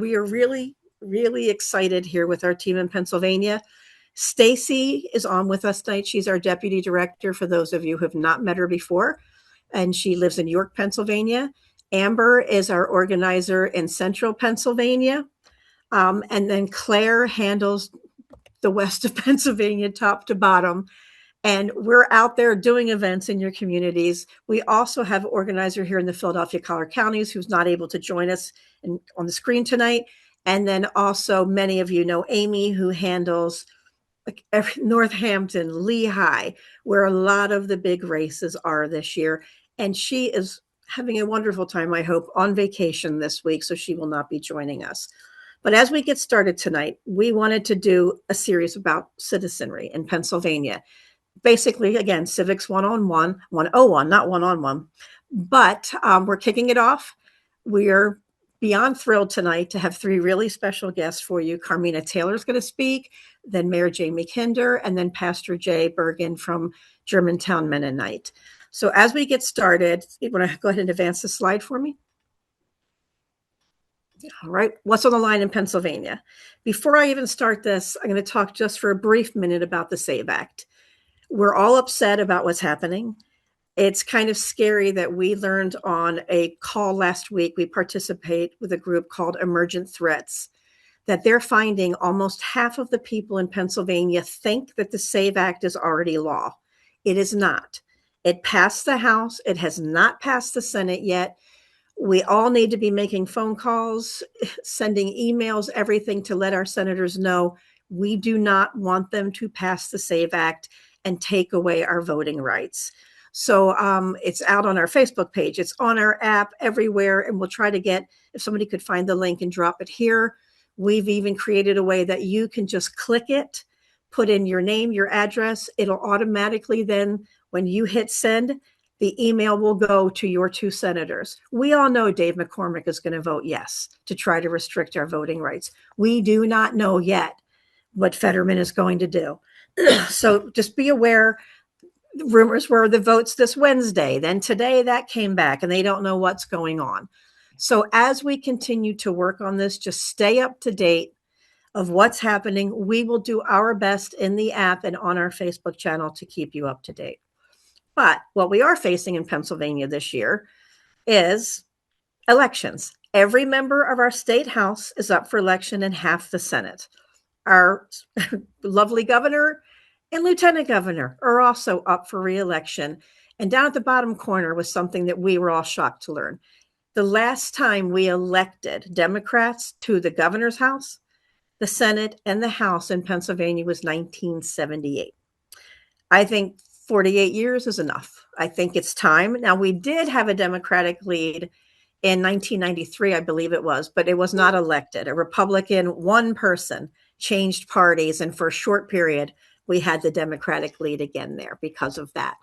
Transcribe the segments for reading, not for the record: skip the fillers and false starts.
we are really, really excited here with our team in Pennsylvania. Stacy is on with us tonight. She's our deputy director for those of you who have not met her before, and she lives in York, Pennsylvania. Amber is our organizer in Central Pennsylvania. And then Claire handles the west of Pennsylvania, top to bottom. And we're out there doing events in your communities. We also have an organizer here in the Philadelphia Collier counties who's not able to join us on the screen tonight. And then also many of you know Amy, who handles Northampton, Lehigh, where a lot of the big races are this year. And she is having a wonderful time, I hope, on vacation this week, so she will not be joining us. But as we get started tonight, we wanted to do a series about citizenry in Pennsylvania. Basically, again, Civics 101, 101, not one-on-one. But we're kicking it off. We're beyond thrilled tonight to have three really special guests for you. Carmina Taylor is going to speak, then Mayor Jamie Kinder, and then Pastor Jay Bergen from Germantown Mennonite. So as we get started, you want to go ahead and advance the slide for me? All right, what's on the line in Pennsylvania? Before I even start this, I'm going to talk just for a brief minute about the SAVE Act. We're all upset about what's happening. It's kind of scary that we learned on a call last week, we participate with a group called Emergent Threats, that they're finding almost half of the people in Pennsylvania think that the SAVE Act is already law. It is not. It passed the House. It has not passed the Senate yet. We all need to be making phone calls, sending emails, everything to let our senators know we do not want them to pass the SAVE Act and take away our voting rights. So it's out on our Facebook page. It's on our app everywhere. And we'll try to get, if somebody could find the link and drop it here. We've even created a way that you can just click it, put in your name, your address. It'll automatically then, when you hit send, the email will go to your two senators. We all know Dave McCormick is going to vote yes to try to restrict our voting rights. We do not know yet what Fetterman is going to do. So just be aware. Rumors were the votes this Wednesday. Then today that came back and they don't know what's going on. So as we continue to work on this, just stay up to date of what's happening. We will do our best in the app and on our Facebook channel to keep you up to date. But what we are facing in Pennsylvania this year is elections. Every member of our state house is up for election and half the Senate. Our lovely governor and lieutenant governor are also up for re-election. And down at the bottom corner was something that we were all shocked to learn. The last time we elected Democrats to the governor's house, the Senate, and the House in Pennsylvania was 1978. I think 48 years is enough. I think it's time. Now, we did have a Democratic lead in 1993, I believe it was, but it was not elected. A Republican, one person, changed parties, and for a short period, we had the Democratic lead again there because of that.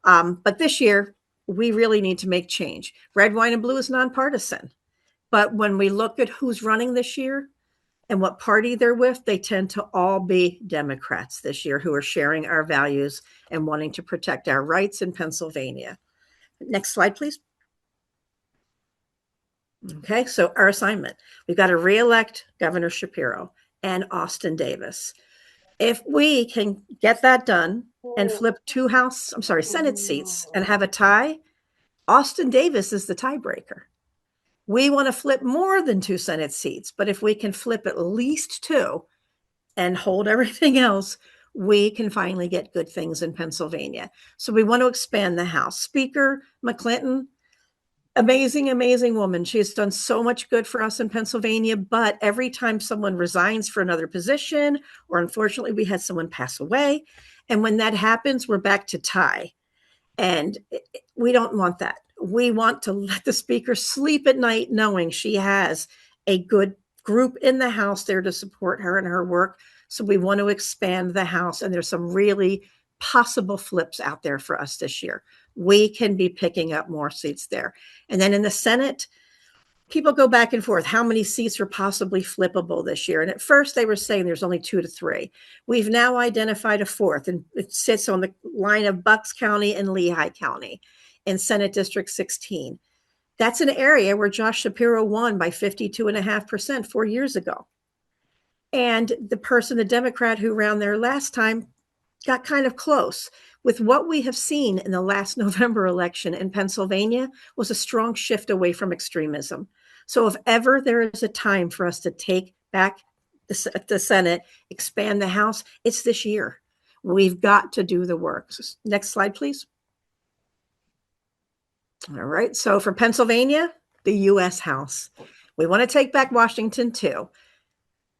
But this year, we really need to make change. Red, white, and blue is nonpartisan. But when we look at who's running this year and what party they're with, they tend to all be Democrats this year who are sharing our values and wanting to protect our rights in Pennsylvania. Next slide, please. Okay, so our assignment. We've got to re-elect Governor Shapiro and Austin Davis. If we can get that done and flip Senate seats and have a tie, Austin Davis is the tiebreaker. We want to flip more than 2 Senate seats, but if we can flip at least 2 and hold everything else, we can finally get good things in Pennsylvania. So we want to expand the House. Speaker McClinton, amazing, amazing woman. She has done so much good for us in Pennsylvania, but every time someone resigns for another position, or unfortunately we had someone pass away, and when that happens, we're back to tie. And we don't want that. We want to let the speaker sleep at night knowing she has a good group in the House there to support her and her work. So we want to expand the House, and there's some really possible flips out there for us this year. We can be picking up more seats there. And then in the Senate, people go back and forth. How many seats are possibly flippable this year? And at first they were saying there's only 2 to 3. We've now identified a 4th, and it sits on the line of Bucks County and Lehigh County in Senate District 16. That's an area where Josh Shapiro won by 52.5% 4 years ago. And the person, the Democrat who ran there last time, got kind of close. With what we have seen in the last November election in Pennsylvania was a strong shift away from extremism. So if ever there is a time for us to take back the Senate, expand the House, it's this year. We've got to do the work. Next slide, please. All right. So for Pennsylvania, the U.S. House. We want to take back Washington too.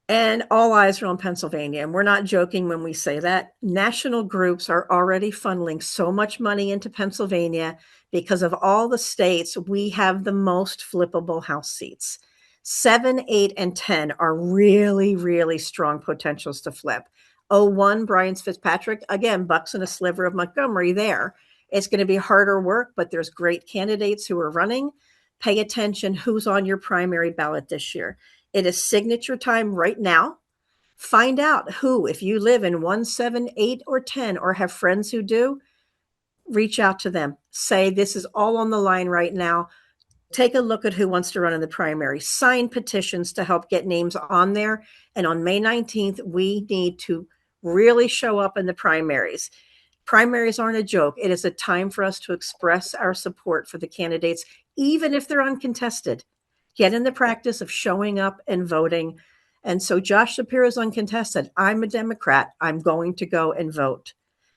And all eyes are on Pennsylvania. And we're not joking when we say that. National groups are already funneling so much money into Pennsylvania because of all the states. We have the most flippable House seats. 7, 8, and 10 are really, really strong potentials to flip. 01, Brian Fitzpatrick, again, bucks in a sliver of Montgomery there. It's going to be harder work, but there's great candidates who are running. Pay attention who's on your primary ballot this year. It is signature time right now. Find out who, if you live in 1, 7, 8, or 10, or have friends who do, reach out to them. Say, this is all on the line right now. Take a look at who wants to run in the primary. Sign petitions to help get names on there. And on May 19th, we need to really show up in the primaries. Primaries aren't a joke. It is a time for us to express our support for the candidates, even if they're uncontested. Get in the practice of showing up and voting. And so Josh Shapiro is uncontested. I'm a Democrat. I'm going to go and vote.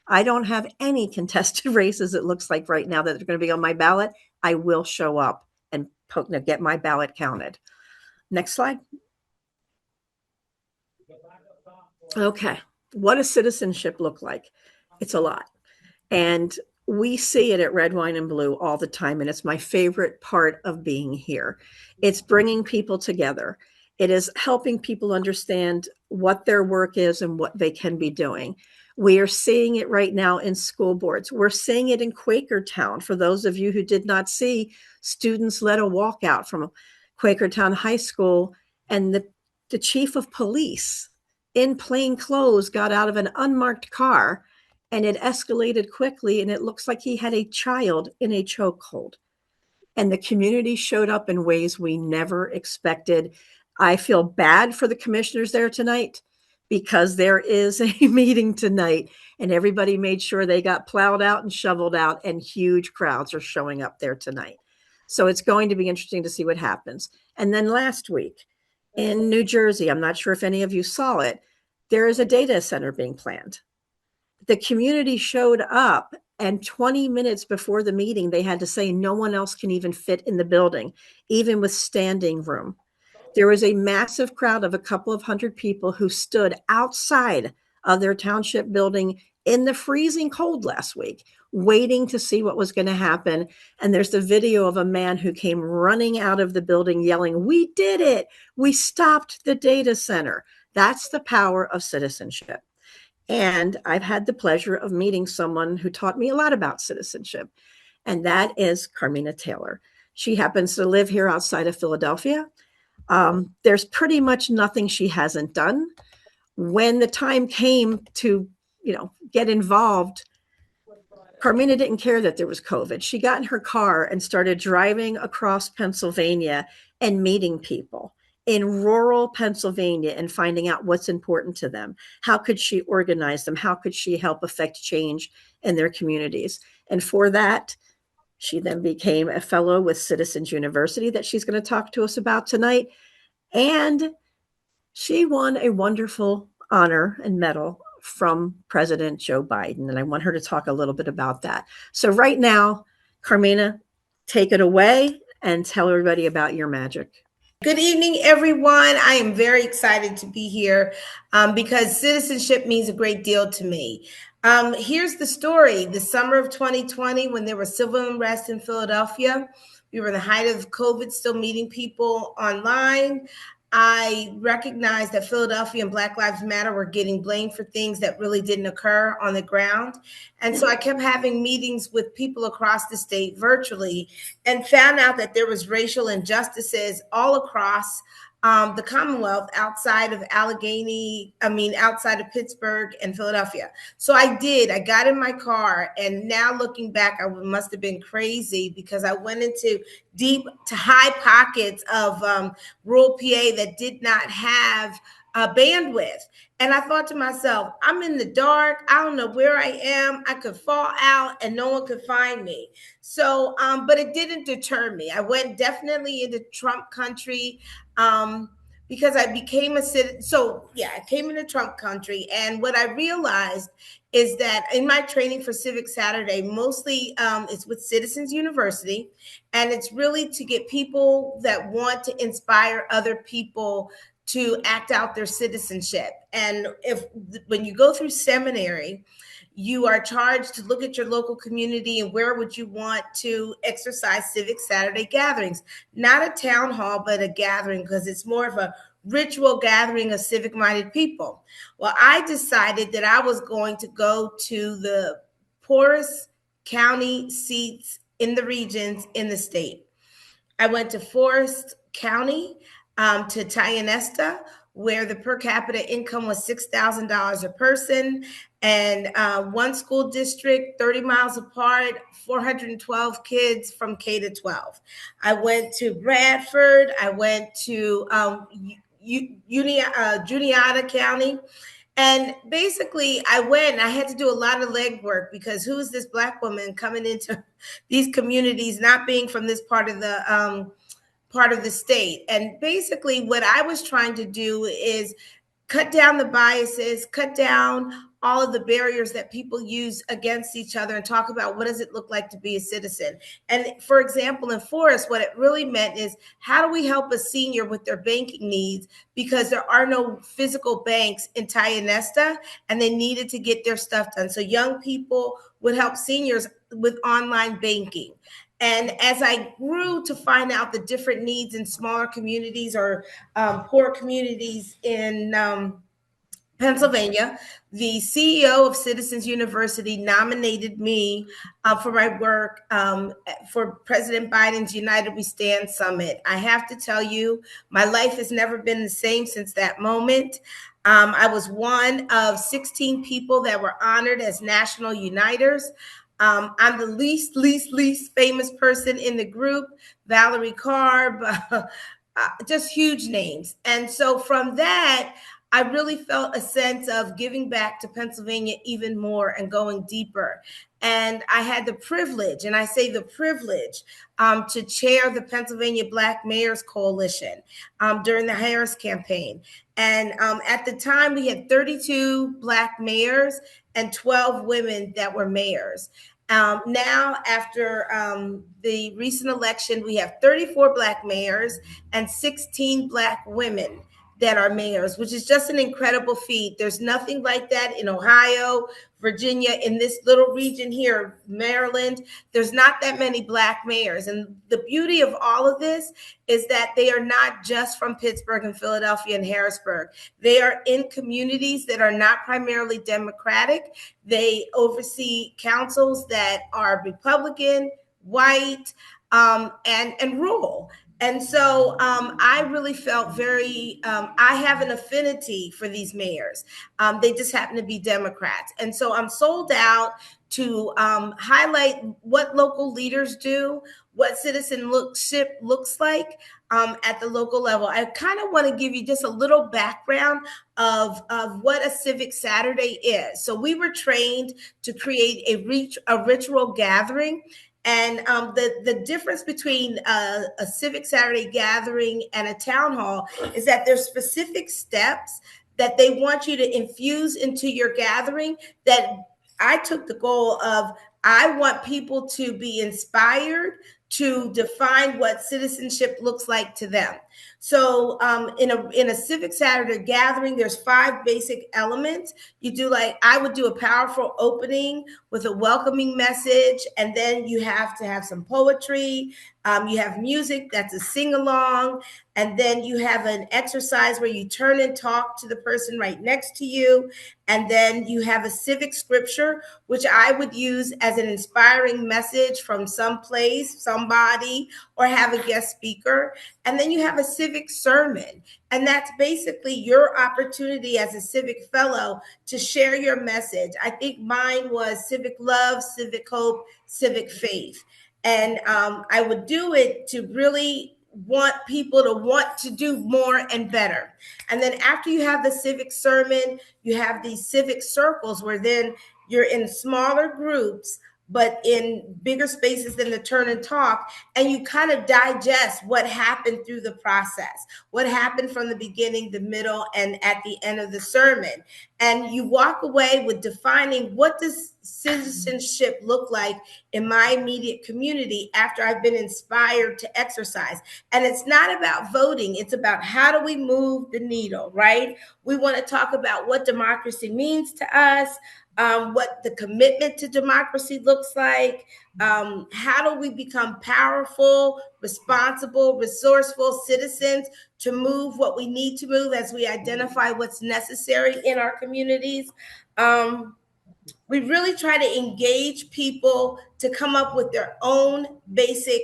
I don't have any contested races, it looks like right now, that are going to be on my ballot. I will show up and get my ballot counted. Next slide. Okay. What does citizenship look like? It's a lot. And we see it at Red, Wine, and Blue all the time. And it's my favorite part of being here. It's bringing people together. It is helping people understand what their work is and what they can be doing. We are seeing it right now in school boards. We're seeing it in Quakertown. For those of you who did not see, students led a walkout from Quakertown High School, and the chief of police in plain clothes got out of an unmarked car, and it escalated quickly, and it looks like he had a child in a chokehold. And the community showed up in ways we never expected. I feel bad for the commissioners there tonight, because there is a meeting tonight, and everybody made sure they got plowed out and shoveled out, and huge crowds are showing up there tonight. So it's going to be interesting to see what happens. And then last week in New Jersey, I'm not sure if any of you saw it, there is a data center being planned. The community showed up, and 20 minutes before the meeting, they had to say no one else can even fit in the building, even with standing room. There was a massive crowd of a couple of hundred people who stood outside of their township building in the freezing cold last week, waiting to see what was going to happen. And there's the video of a man who came running out of the building yelling, "We did it. We stopped the data center." That's the power of citizenship. And I've had the pleasure of meeting someone who taught me a lot about citizenship, and that is Carmina Taylor. She happens to live here outside of Philadelphia. There's pretty much nothing she hasn't done. When the time came to, get involved, Carmina didn't care that there was COVID. She got in her car and started driving across Pennsylvania and meeting people in rural Pennsylvania and finding out what's important to them. How could she organize them? How could she help affect change in their communities? And for that, she then became a fellow with Citizens University that she's going to talk to us about tonight. And she won a wonderful honor and medal from President Joe Biden. And I want her to talk a little bit about that. So right now, Carmina, take it away and tell everybody about your magic. Good evening, everyone. I am very excited to be here because citizenship means a great deal to me. Here's the story. The summer of 2020, when there was civil unrest in Philadelphia, we were in the height of COVID, still meeting people online. I recognized that Philadelphia and Black Lives Matter were getting blamed for things that really didn't occur on the ground. And so I kept having meetings with people across the state virtually and found out that there was racial injustices all across the Commonwealth outside of outside of Pittsburgh and Philadelphia. So I did. I got in my car, and now looking back, I must have been crazy because I went into deep to high pockets of rural PA that did not have bandwidth. And I thought to myself, I'm in the dark. I don't know where I am. I could fall out and no one could find me. So, but it didn't deter me. I went definitely into Trump country because I became a citizen. So, yeah, I came into Trump country. And what I realized is that in my training for Civics Saturday, mostly it's with Citizens University. And it's really to get people that want to inspire other people to act out their citizenship. And when you go through seminary, you are charged to look at your local community and where would you want to exercise Civic Saturday gatherings. Not a town hall, but a gathering, because it's more of a ritual gathering of civic-minded people. Well, I decided that I was going to go to the poorest county seats in the regions in the state. I went to Forest County, to Tionesta, where the per capita income was $6,000 a person, and one school district 30 miles apart, 412 kids from K to 12. I went to Bradford. I went to Juniata County. And basically, I had to do a lot of legwork because who is this Black woman coming into these communities, not being from this part of the state? And basically, what I was trying to do is cut down the biases, cut down all of the barriers that people use against each other, and talk about what does it look like to be a citizen. And for example, in Forest, what it really meant is how do we help a senior with their banking needs, because there are no physical banks in Tionesta and they needed to get their stuff done. So young people would help seniors with online banking. And as I grew to find out the different needs in smaller communities or poor communities in Pennsylvania, the CEO of Citizens University nominated me for my work for President Biden's United We Stand Summit. I have to tell you, my life has never been the same since that moment. I was one of 16 people that were honored as National Uniters. I'm the least famous person in the group, Valerie Carb, just huge names. And so from that, I really felt a sense of giving back to Pennsylvania even more and going deeper. And I had the privilege, and I say the privilege, to chair the Pennsylvania Black Mayors Coalition during the Harris campaign. And at the time, we had 32 Black mayors and 12 women that were mayors. Now, after the recent election, we have 34 Black mayors and 16 Black women that are mayors, which is just an incredible feat. There's nothing like that in Ohio, Virginia, in this little region here, Maryland. There's not that many Black mayors. And the beauty of all of this is that they are not just from Pittsburgh and Philadelphia and Harrisburg. They are in communities that are not primarily Democratic. They oversee councils that are Republican, white, and rural. And so I really felt I have an affinity for these mayors. They just happen to be Democrats. And so I'm sold out to highlight what local leaders do, what citizenship looks like at the local level. I kind of want to give you just a little background of what a Civic Saturday is. So we were trained to create a ritual gathering. And the difference between a Civic Saturday gathering and a town hall is that there's specific steps that they want you to infuse into your gathering. That I took the goal of, I want people to be inspired to define what citizenship looks like to them. So in a Civic Saturday gathering, there's 5 basic elements. I would do a powerful opening with a welcoming message, and then you have to have some poetry. You have music, that's a sing-along, and then you have an exercise where you turn and talk to the person right next to you. And then you have a civic scripture, which I would use as an inspiring message from some place, somebody, or have a guest speaker. And then you have a civic sermon. And that's basically your opportunity as a civic fellow to share your message. I think mine was civic love, civic hope, civic faith. And I would do it to really want people to want to do more and better. And then after you have the civic sermon, you have these civic circles where then you're in smaller groups, but in bigger spaces than the turn and talk. And you kind of digest what happened through the process, what happened from the beginning, the middle, and at the end of the sermon. And you walk away with defining, what does citizenship look like in my immediate community after I've been inspired to exercise? And it's not about voting. It's about, how do we move the needle, right? We want to talk about what democracy means to us, what the commitment to democracy looks like. How do we become powerful, responsible, resourceful citizens to move what we need to move as we identify what's necessary in our communities? We really try to engage people to come up with their own basic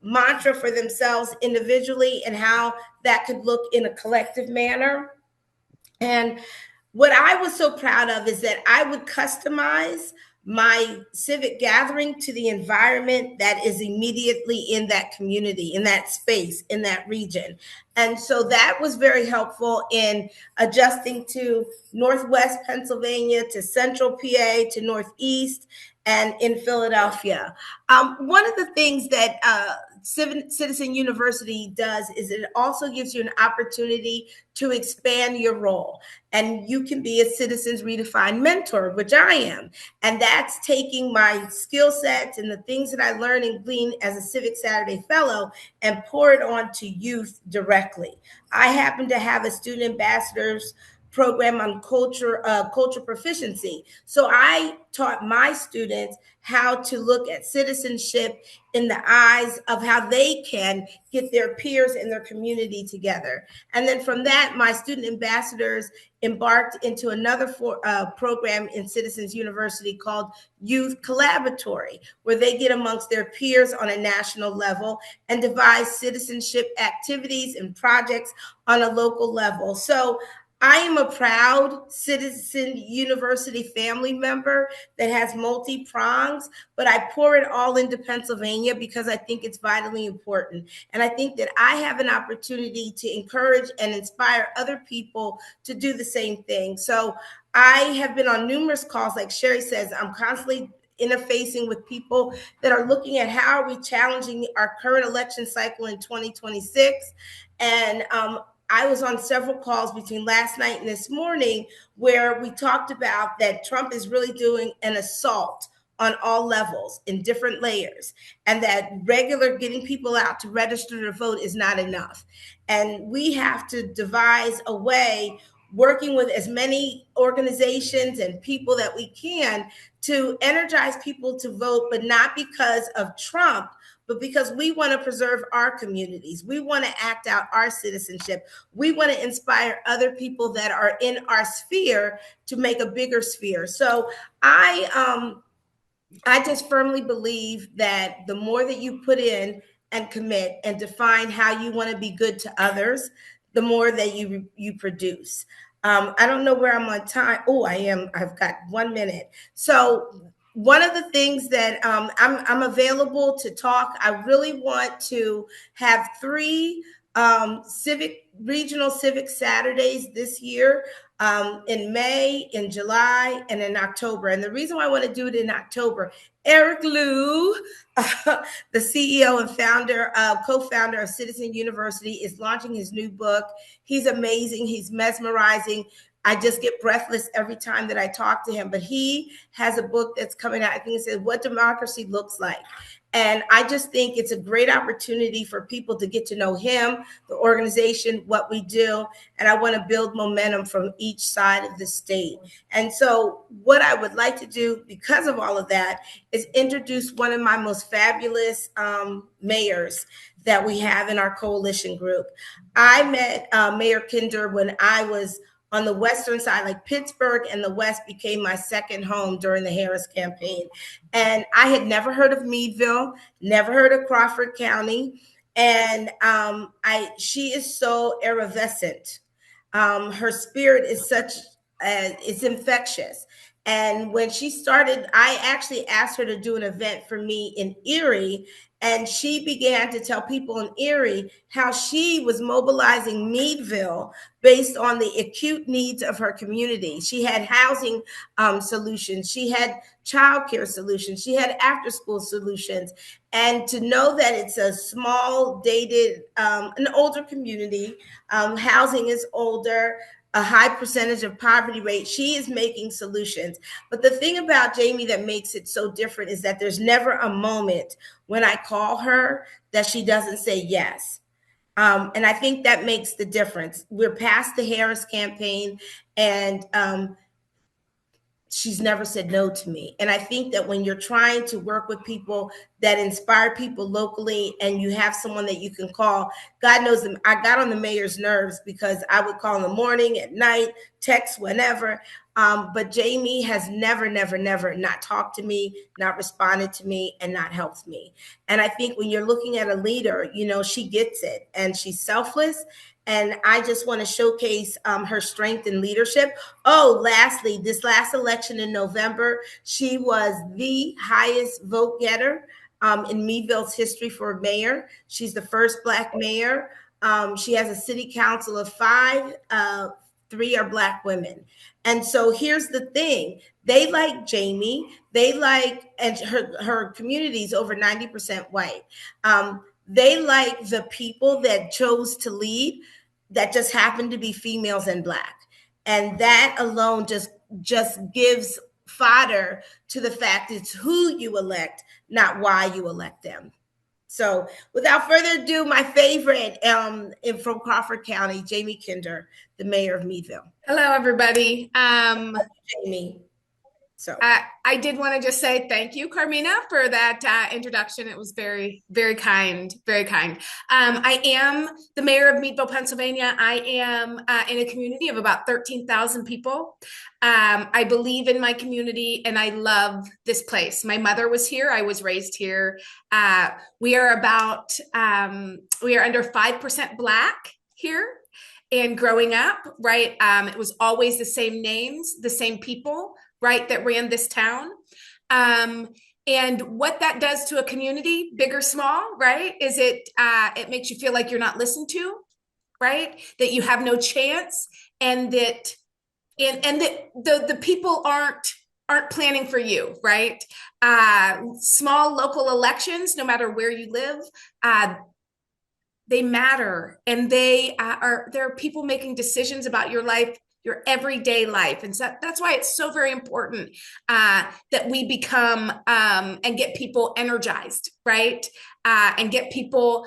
mantra for themselves individually, and how that could look in a collective manner. And what I was so proud of is that I would customize my civic gathering to the environment that is immediately in that community, in that space, in that region. And so that was very helpful in adjusting to Northwest Pennsylvania, to Central PA, to Northeast, and in Philadelphia. One of the things that Citizen University does is it also gives you an opportunity to expand your role. And you can be a Citizens Redefined mentor, which I am. And that's taking my skill sets and the things that I learn and glean as a Civic Saturday Fellow and pour it on to youth directly. I happen to have a student ambassadors program on culture proficiency. So I taught my students how to look at citizenship in the eyes of how they can get their peers in their community together. And then from that, my student ambassadors embarked into another program in Citizens University called Youth Collaboratory, where they get amongst their peers on a national level and devise citizenship activities and projects on a local level. So I am a proud Citizen University family member that has multi-prongs, but I pour it all into Pennsylvania because I think it's vitally important. And I think that I have an opportunity to encourage and inspire other people to do the same thing. So I have been on numerous calls, like Sherry says. I'm constantly interfacing with people that are looking at how are we challenging our current election cycle in 2026. And I was on several calls between last night and this morning where we talked about that Trump is really doing an assault on all levels in different layers, and that regular getting people out to register to vote is not enough. And we have to devise a way, working with as many organizations and people that we can, to energize people to vote, but not because of Trump, but because we want to preserve our communities. We want to act out our citizenship. We want to inspire other people that are in our sphere to make a bigger sphere. So I just firmly believe that the more that you put in and commit and define how you want to be good to others, the more that you produce. I don't know where I'm on time. Oh, I am. I've got 1 minute. So one of the things that I'm available to talk. I really want to have 3 regional civic Saturdays this year, in May, in July, and in October. And the reason why I want to do it in October, Eric Liu, the CEO and co-founder of Citizen University, is launching his new book. He's amazing. He's mesmerizing. I just get breathless every time that I talk to him. But he has a book that's coming out. I think it says What Democracy Looks Like. And I just think it's a great opportunity for people to get to know him, the organization, what we do. And I want to build momentum from each side of the state. And so what I would like to do, because of all of that, is introduce one of my most fabulous mayors that we have in our coalition group. I met Mayor Kinder when I was on the western side, like Pittsburgh and the West became my second home during the Harris campaign. And I had never heard of Meadville, never heard of Crawford County. And she is so effervescent. Her spirit is such it's infectious. And when she started, I actually asked her to do an event for me in Erie, and she began to tell people in Erie how she was mobilizing Meadville based on the acute needs of her community. She had housing solutions, she had childcare solutions, she had after school solutions. And to know that it's a small, dated, an older community, housing is older, a high percentage of poverty rate, she is making solutions. But the thing about Jamie that makes it so different is that there's never a moment when I call her that she doesn't say yes. And I think that makes the difference. We're past the Harris campaign, and she's never said no to me. And I think that when you're trying to work with people that inspire people locally, and you have someone that you can call, God knows them. I got on the mayor's nerves because I would call in the morning, at night, text whenever. But Jamie has never, never, never not talked to me, not responded to me, and not helped me. And I think when you're looking at a leader, she gets it, and she's selfless. And I just want to showcase her strength in leadership. Oh, lastly, this last election in November, she was the highest vote getter in Meadville's history for mayor. She's the first Black mayor. She has a city council of 5. 3 are Black women. And so here's the thing. They like Jamie. And her community is over 90% white. They like the people that chose to lead that just happened to be females and Black. And that alone just gives fodder to the fact it's who you elect, not why you elect them. So without further ado, my favorite from Crawford County, Jamie Kinder, the mayor of Meadville. Hello, everybody. Jamie. So I did want to just say thank you, Carmina, for that introduction. It was very, very kind, very kind. I am the mayor of Meadville, Pennsylvania. I am in a community of about 13,000 people. I believe in my community, and I love this place. My mother was here. I was raised here. We are under 5% Black here. And growing up, right, it was always the same names, the same people, right, that ran this town. And what that does to a community, big or small, right, is it makes you feel like you're not listened to, right, that you have no chance, and that the people aren't planning for you, right? Small local elections, no matter where you live, they matter, and there are people making decisions about your life, your everyday life. And so that's why it's so very important that we become and get people energized, right? And get people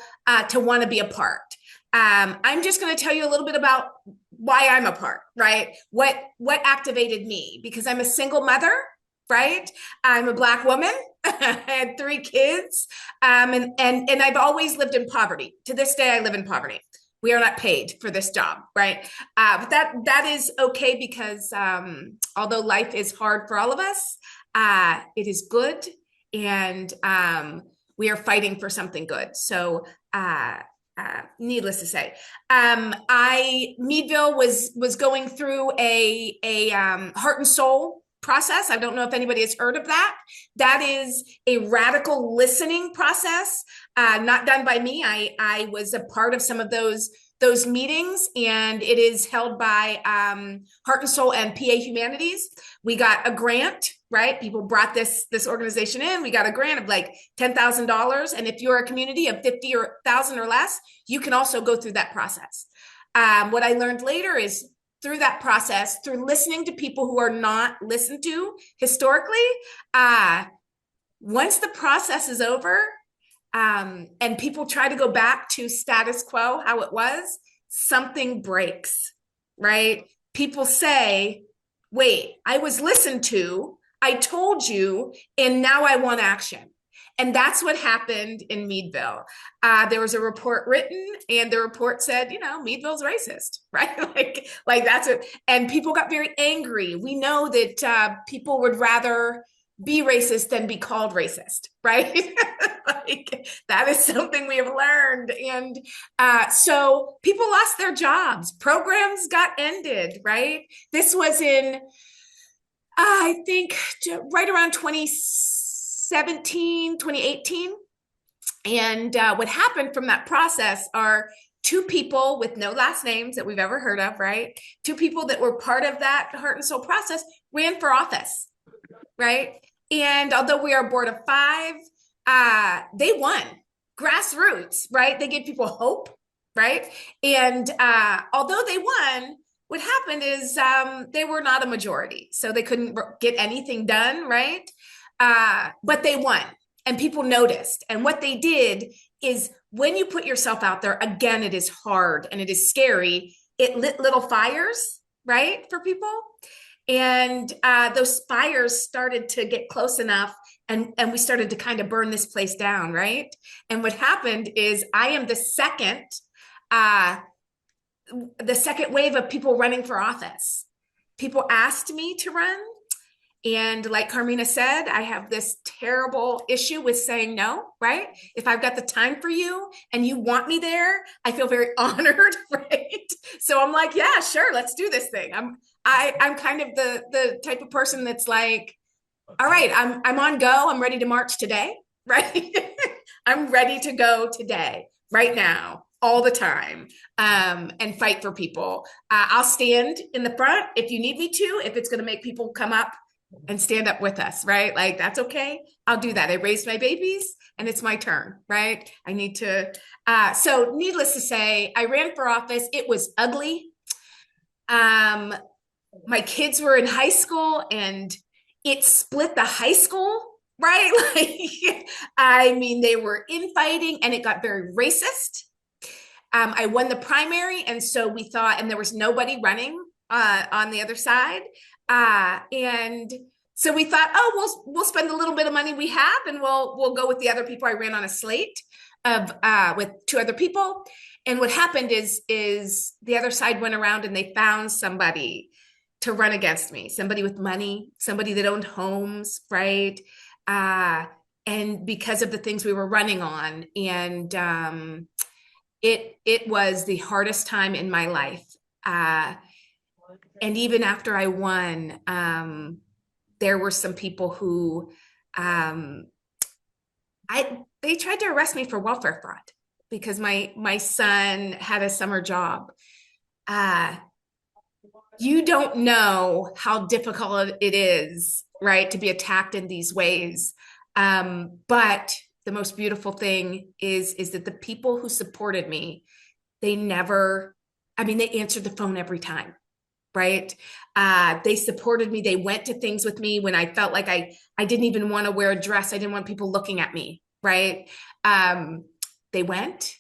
to want to be a part. I'm just going to tell you a little bit about why I'm a part, right? What activated me, because I'm a single mother, right? I'm a Black woman. I had 3 kids, and I've always lived in poverty. To this day, I live in poverty. We are not paid for this job, right? But that is okay, because although life is hard for all of us, it is good, and we are fighting for something good. So needless to say, Meadville was going through a heart and soul process. I don't know if anybody has heard of that. That is a radical listening process, not done by me. I was a part of some of those meetings, and it is held by Heart and Soul and PA Humanities. We got a grant, right? People brought this organization in. We got a grant of like $10,000. And if you're a community of 50,000 or less, you can also go through that process. What I learned later is, through that process, through listening to people who are not listened to historically, once the process is over, and people try to go back to status quo, how it was, something breaks, right? People say, wait, I was listened to, I told you, and now I want action. And that's what happened in Meadville. There was a report written, and the report said, Meadville's racist, right? like that's it. And people got very angry. We know that people would rather be racist than be called racist, right? Like, that is something we have learned. And so people lost their jobs, programs got ended, right? This was in, I think, right around 2017, 2018. And what happened from that process are two people with no last names that we've ever heard of, right? Two people that were part of that heart and soul process ran for office, right? And although we are a board of 5, they won. Grassroots, right? They gave people hope, right? And although they won, what happened is they were not a majority, so they couldn't get anything done, right? But they won, and people noticed. And what they did is, when you put yourself out there, again, it is hard and it is scary. It lit little fires, right, for people. And those fires started to get close enough, and we started to kind of burn this place down, right? And what happened is, I am the second wave of people running for office. People asked me to run. And like Carmina said, I have this terrible issue with saying no, right? If I've got the time for you and you want me there, I feel very honored, right? So I'm like, yeah, sure, let's do this thing. I'm kind of the type of person that's like, all right, I'm on go. I'm ready to march today, right? I'm ready to go today, right now, all the time, and fight for people. I'll stand in the front if you need me to, if it's going to make people come up and stand up with us, right? Like, that's okay. I'll do that. I raised my babies and it's my turn, right? I need to. So needless to say, I ran for office. It was ugly. My kids were in high school and it split the high school, right? Like, I mean, they were infighting and it got very racist. I won the primary. And so we thought, and there was nobody running on the other side. And so we thought, oh, we'll spend a little bit of money we have and we'll go with the other people. I ran on a slate of with 2 other people. And what happened is the other side went around and they found somebody to run against me, somebody with money, somebody that owned homes, right? And because of the things we were running on, and it was the hardest time in my life. And even after I won, there were some people who they tried to arrest me for welfare fraud because my son had a summer job. You don't know how difficult it is, right, to be attacked in these ways. But the most beautiful thing is that the people who supported me, they answered the phone every time. Right. They supported me. They went to things with me when I felt like I didn't even want to wear a dress. I didn't want people looking at me. Right. They went,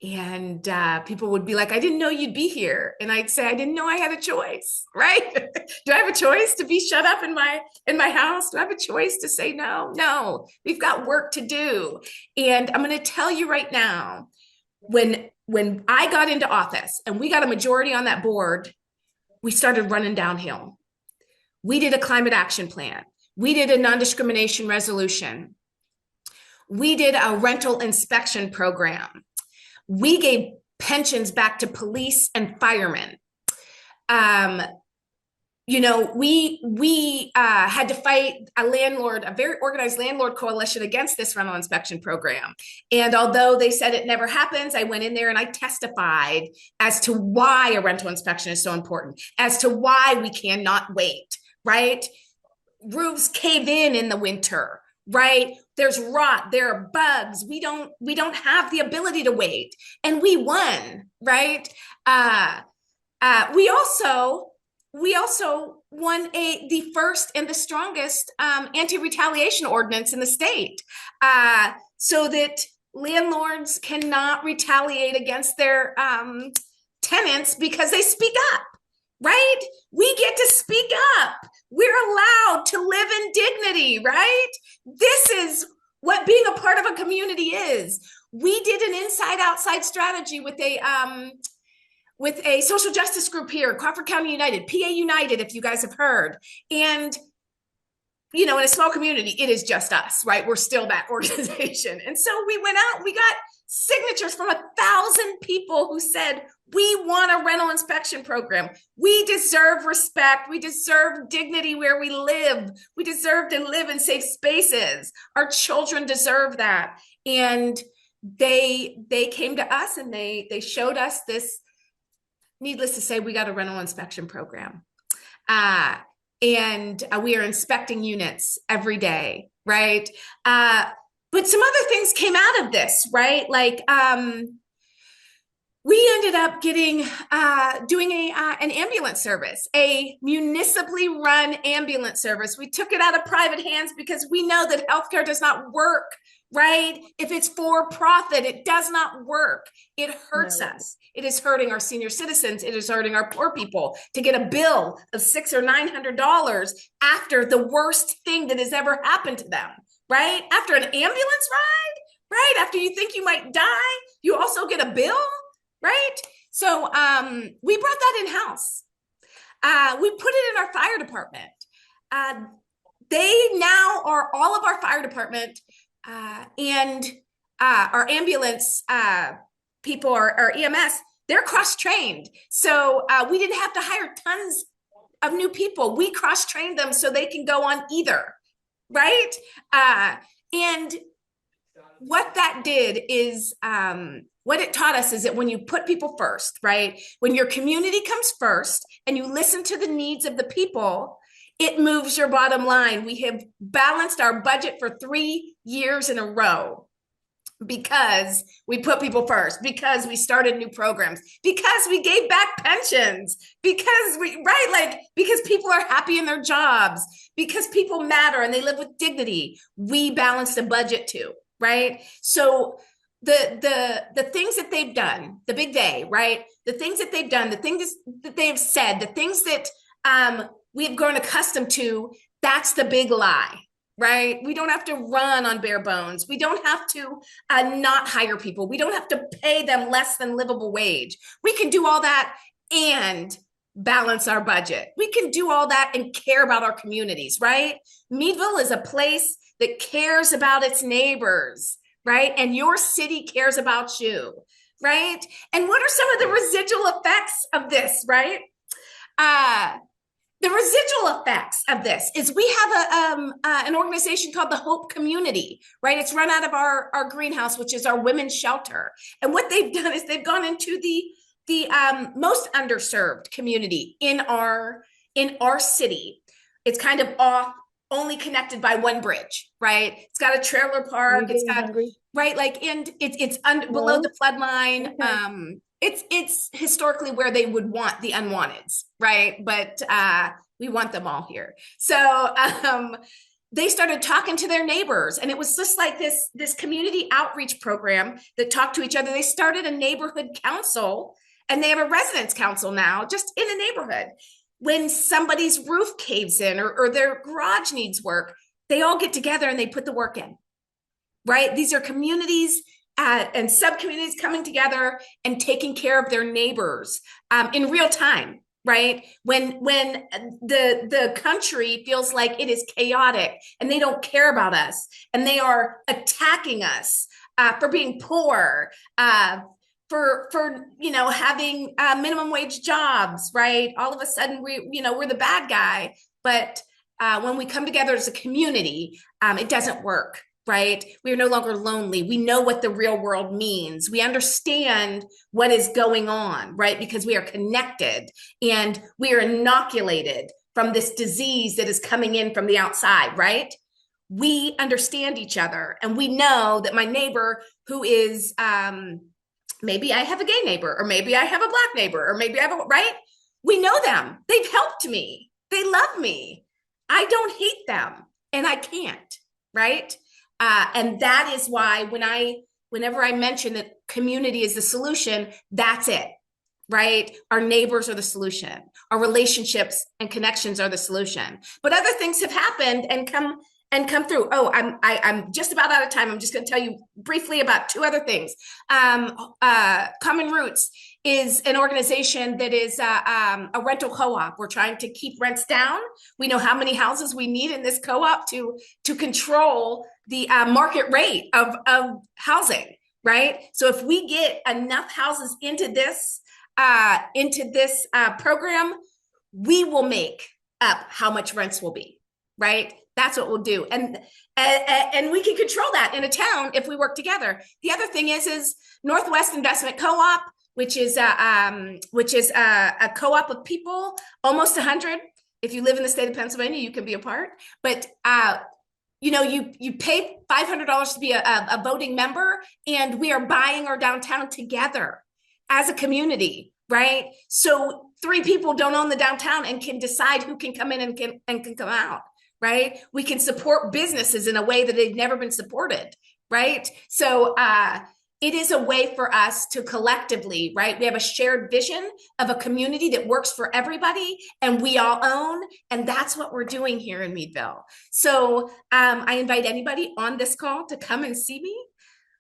and people would be like, I didn't know you'd be here. And I'd say, I didn't know I had a choice. Right. Do I have a choice to be shut up in my house? Do I have a choice to say no? No, we've got work to do. And I'm going to tell you right now, when I got into office and we got a majority on that board, we started running downhill. We did a climate action plan. We did a non-discrimination resolution. We did a rental inspection program. We gave pensions back to police and firemen. We had to fight a very organized landlord coalition against this rental inspection program. And although they said it never happens, I went in there and I testified as to why a rental inspection is so important, as to why we cannot wait, right? Roofs cave in the winter, right? There's rot, there are bugs. We don't have the ability to wait. And we won, right? We also won the first and the strongest anti-retaliation ordinance in the state, so that landlords cannot retaliate against their tenants because they speak up, right? We get to speak up. We're allowed to live in dignity, right? This is what being a part of a community is. We did an inside-outside strategy with a social justice group here, Crawford County United, PA United, if you guys have heard. And in a small community, it is just us, right? We're still that organization. And so we went out, we got signatures from 1,000 people who said, we want a rental inspection program. We deserve respect. We deserve dignity where we live. We deserve to live in safe spaces. Our children deserve that. And they came to us and they showed us this. Needless to say, we got a rental inspection program. And we are inspecting units every day, right? But some other things came out of this, right? Like we ended up doing an ambulance service, a municipally run ambulance service. We took it out of private hands because we know that healthcare does not work, right? If it's for profit, it does not work. It hurts us. It is hurting our senior citizens. It is hurting our poor people to get a bill of $600 or $900 after the worst thing that has ever happened to them, right? After an ambulance ride, right? After you think you might die, you also get a bill, right? So we brought that in-house. We put it in our fire department. They now are all of our fire department and our ambulance people, our EMS, they're cross-trained. So we didn't have to hire tons of new people. We cross-trained them so they can go on either, right? And what that did is, what it taught us is that when you put people first, right? When your community comes first and you listen to the needs of the people, it moves your bottom line. We have balanced our budget for 3 years in a row because we put people first, because we started new programs, because we gave back pensions, because because people are happy in their jobs, because people matter and they live with dignity. We balanced the budget too, right? So the things that they've done, the big day, right? The things that they've done, the things that they've said, the things that we have grown accustomed to, that's the big lie, right? We don't have to run on bare bones. We don't have to not hire people. We don't have to pay them less than livable wage. We can do all that and balance our budget. We can do all that and care about our communities, right? Meadville is a place that cares about its neighbors, right? And your city cares about you, right? And what are some of the residual effects of this, right? The residual effects of this is we have an organization called the Hope Community, right? It's run out of our greenhouse, which is our women's shelter. And what they've done is they've gone into the most underserved community in our city. It's kind of off, only connected by one bridge, right? It's got a trailer park. It's got right, like, and it's below the flood line. Okay. It's historically where they would want the unwanteds, right? But we want them all here. So they started talking to their neighbors, and it was just like this community outreach program that talked to each other. They started a neighborhood council, and they have a residence council now, just in a neighborhood. When somebody's roof caves in or their garage needs work, they all get together and they put the work in, right? These are communities and sub-communities coming together and taking care of their neighbors in real time, right? When the country feels like it is chaotic and they don't care about us and they are attacking us for being poor, for having minimum wage jobs, right? All of a sudden we're the bad guy. But when we come together as a community, it doesn't work. Right? We are no longer lonely. We know what the real world means. We understand what is going on, right? Because we are connected and we are inoculated from this disease that is coming in from the outside, right? We understand each other, and we know that my neighbor who is, maybe I have a gay neighbor, or maybe I have a Black neighbor, or maybe I have right? We know them. They've helped me. They love me. I don't hate them, and I can't, right? And that is why whenever I mention that community is the solution, that's it, right? Our neighbors are the solution. Our relationships and connections are the solution. But other things have happened and come through. Oh, I'm just about out of time. I'm just going to tell you briefly about two other things. Common Roots is an organization that is a rental co-op. We're trying to keep rents down. We know how many houses we need in this co-op to control the market rate of housing, right? So if we get enough houses into this program, we will make up how much rents will be, right? That's what we'll do, and we can control that in a town if we work together. The other thing is Northwest Investment Co-op, which is a co-op of people, almost 100. If you live in the state of Pennsylvania, you can be a part. But you pay $500 to be a voting member, and we are buying our downtown together as a community, right? So 3 people don't own the downtown and can decide who can come in and can come out, right? We can support businesses in a way that they've never been supported, right? So it is a way for us to collectively, right? We have a shared vision of a community that works for everybody, and we all own, and that's what we're doing here in Meadville. So I invite anybody on this call to come and see me.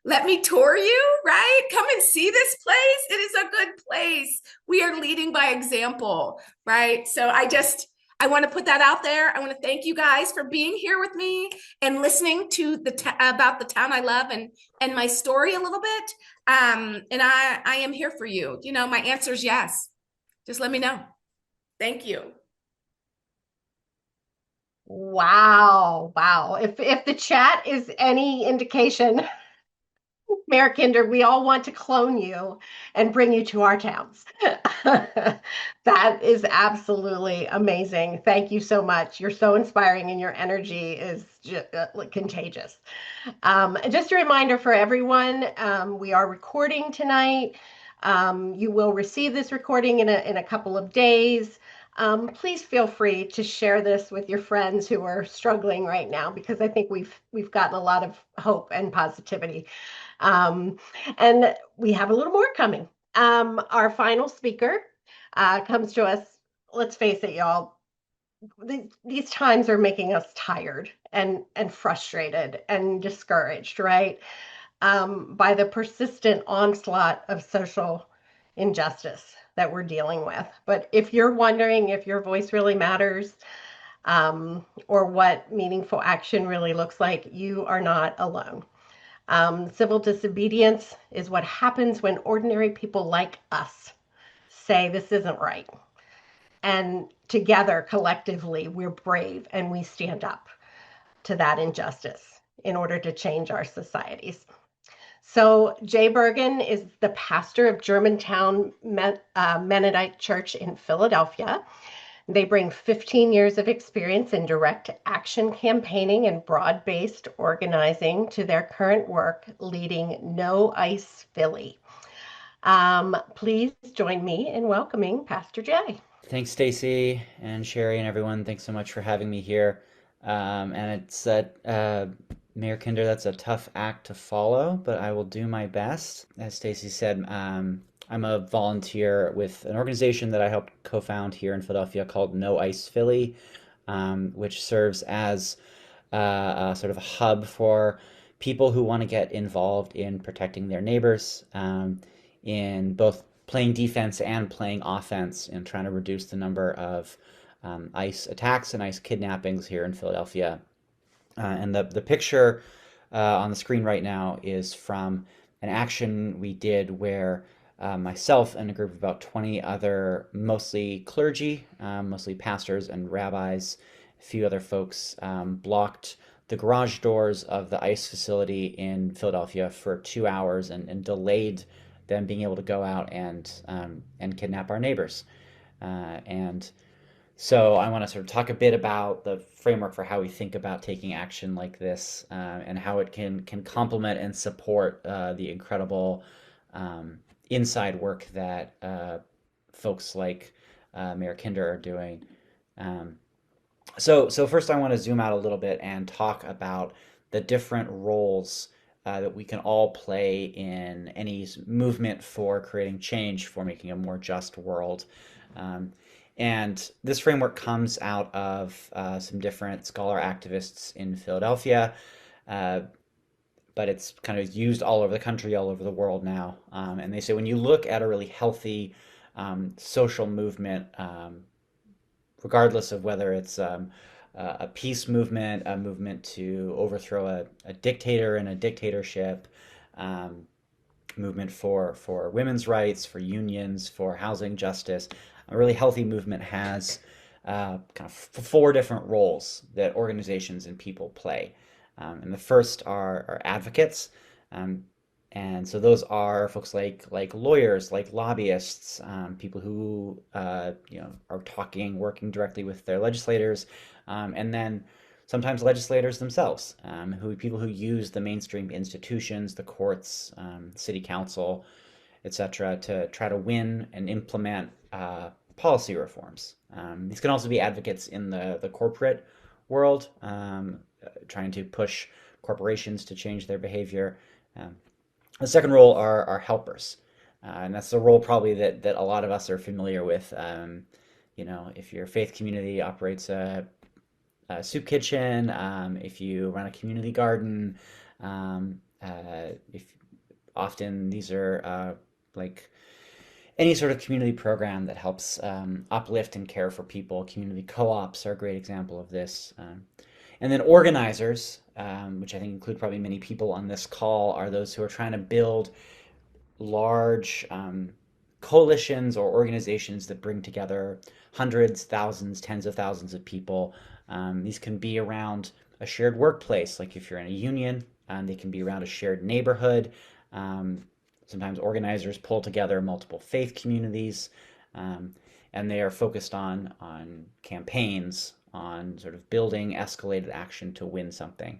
Let me tour you, right? Come and see this place. It is a good place. We are leading by example, right? So I want to put that out there. I want to thank you guys for being here with me and listening to about the town I love and my story a little bit. And I am here for you. My answer is yes. Just let me know. Thank you. Wow. If the chat is any indication, Mayor Kinder, we all want to clone you and bring you to our towns. That is absolutely amazing. Thank you so much. You're so inspiring, and your energy is just contagious. Just a reminder for everyone, we are recording tonight. You will receive this recording in a couple of days. Please feel free to share this with your friends who are struggling right now, because I think we've gotten a lot of hope and positivity. And we have a little more coming. Our final speaker comes to us. Let's face it, y'all. These times are making us tired and frustrated and discouraged, right? By the persistent onslaught of social injustice that we're dealing with. But if you're wondering if your voice really matters, or what meaningful action really looks like, you are not alone. Civil disobedience is what happens when ordinary people like us say this isn't right. And together, collectively, we're brave and we stand up to that injustice in order to change our societies. So Jay Bergen is the pastor of Germantown Mennonite Church in Philadelphia. They bring 15 years of experience in direct action campaigning and broad-based organizing to their current work leading No ICE Philly. Please join me in welcoming Pastor Jay. Thanks, Stacy and Sherry and everyone. Thanks so much for having me here. And it's Mayor Kinder, that's a tough act to follow, but I will do my best. As Stacy said, I'm a volunteer with an organization that I helped co-found here in Philadelphia called No ICE Philly, which serves as a sort of a hub for people who want to get involved in protecting their neighbors, in both playing defense and playing offense, and trying to reduce the number of ICE attacks and ICE kidnappings here in Philadelphia. And the picture on the screen right now is from an action we did where myself and a group of about 20 other, mostly clergy, mostly pastors and rabbis, a few other folks, blocked the garage doors of the ICE facility in Philadelphia for 2 hours and delayed them being able to go out and kidnap our neighbors. And so I want to sort of talk a bit about the framework for how we think about taking action like this, and how it can complement and support the incredible inside work that folks like Mayor Kinder are doing. So first I want to zoom out a little bit and talk about the different roles that we can all play in any movement for creating change, for making a more just world. And this framework comes out of some different scholar activists in Philadelphia. but it's kind of used all over the country, all over the world now. And they say when you look at a really healthy social movement, regardless of whether it's a peace movement, a movement to overthrow a dictator and a dictatorship, movement for women's rights, for unions, for housing justice. A really healthy movement has kind of four different roles that organizations and people play. And the first are advocates. And so those are folks like lawyers, like lobbyists, people who are talking, working directly with their legislators, and then sometimes legislators themselves, people who use the mainstream institutions, the courts, city council, etc., to try to win and implement policy reforms. These can also be advocates in the corporate world, trying to push corporations to change their behavior. The second role are helpers, and that's the role probably that a lot of us are familiar with. If your faith community operates a soup kitchen, if you run a community garden, if often these are like any sort of community program that helps uplift and care for people. Community co-ops are a great example of this. And then organizers, which I think include probably many people on this call, are those who are trying to build large coalitions or organizations that bring together hundreds, thousands, tens of thousands of people. These can be around a shared workplace, like if you're in a union. They can be around a shared neighborhood. Sometimes organizers pull together multiple faith communities, and they are focused on campaigns, on sort of building escalated action to win something.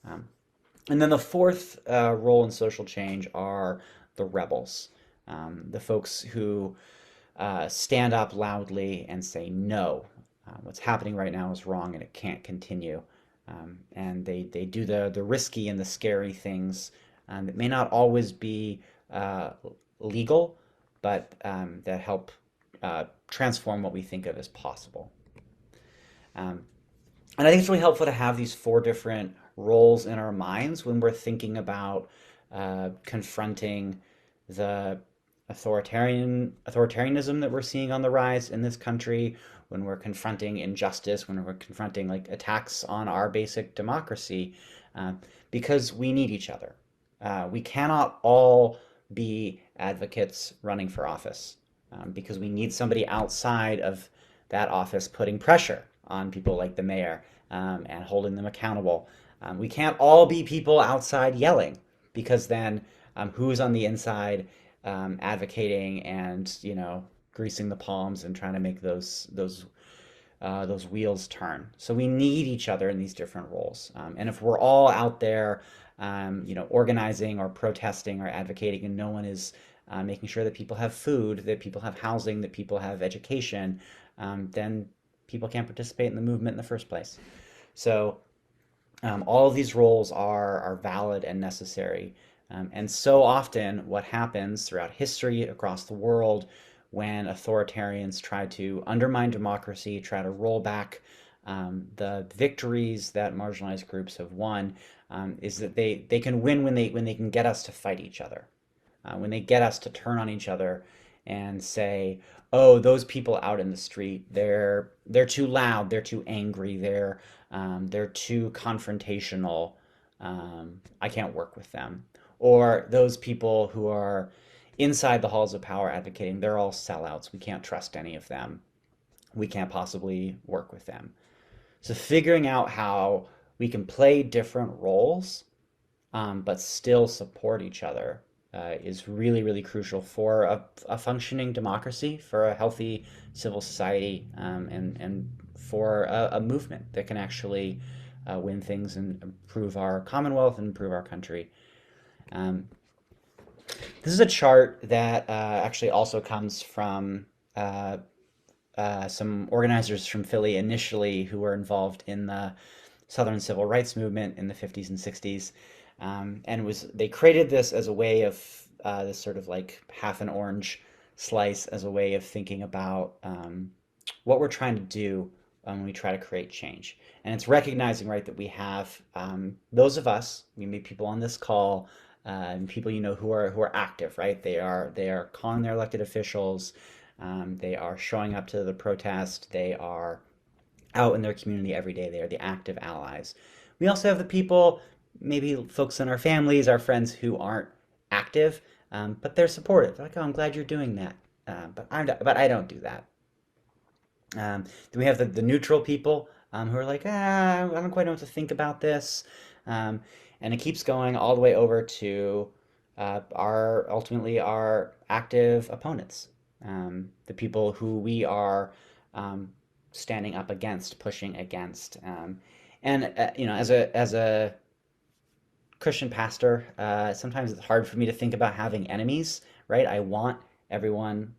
And then the fourth role in social change are the rebels, the folks who stand up loudly and say, no, what's happening right now is wrong and it can't continue. And they do the risky and the scary things that may not always be legal, but that help transform what we think of as possible. And I think it's really helpful to have these four different roles in our minds when we're thinking about confronting the authoritarianism that we're seeing on the rise in this country, when we're confronting injustice, when we're confronting like attacks on our basic democracy, because we need each other. We cannot all be advocates running for office, because we need somebody outside of that office putting pressure on people like the mayor, and holding them accountable. We can't all be people outside yelling, because then who's on the inside advocating and greasing the palms and trying to make those wheels turn. So we need each other in these different roles. And if we're all out there organizing or protesting or advocating, and no one is making sure that people have food, that people have housing, that people have education, then people can't participate in the movement in the first place. So all of these roles are valid and necessary. And so often what happens throughout history across the world when authoritarians try to undermine democracy, try to roll back the victories that marginalized groups have won, is that they can win when they can get us to fight each other, when they get us to turn on each other and say, oh, those people out in the street, they're too loud, they're too angry, they're too confrontational, I can't work with them. Or those people who are inside the halls of power advocating, they're all sellouts, we can't trust any of them, we can't possibly work with them. So figuring out how we can play different roles, but still support each other, is really, really crucial for a functioning democracy, for a healthy civil society, and for a movement that can actually win things and improve our Commonwealth and improve our country. This is a chart that actually also comes from some organizers from Philly initially who were involved in the Southern Civil Rights Movement in the 50s and 60s. And they created this as a way of this sort of like half an orange slice as a way of thinking about what we're trying to do when we try to create change. And it's recognizing, right, that we have those of us, we meet people on this call, and people who are active, right? They are calling their elected officials, they are showing up to the protest, they are out in their community every day. They are the active allies. We also have the people, maybe folks in our families, our friends who aren't active, but they're supportive. They're like, "Oh, I'm glad you're doing that," but I don't do that. Then we have the neutral people who are like, I don't quite know what to think about this, and it keeps going all the way over to ultimately our active opponents, the people who we are standing up against, pushing against. As a Christian pastor, sometimes it's hard for me to think about having enemies, right? I want everyone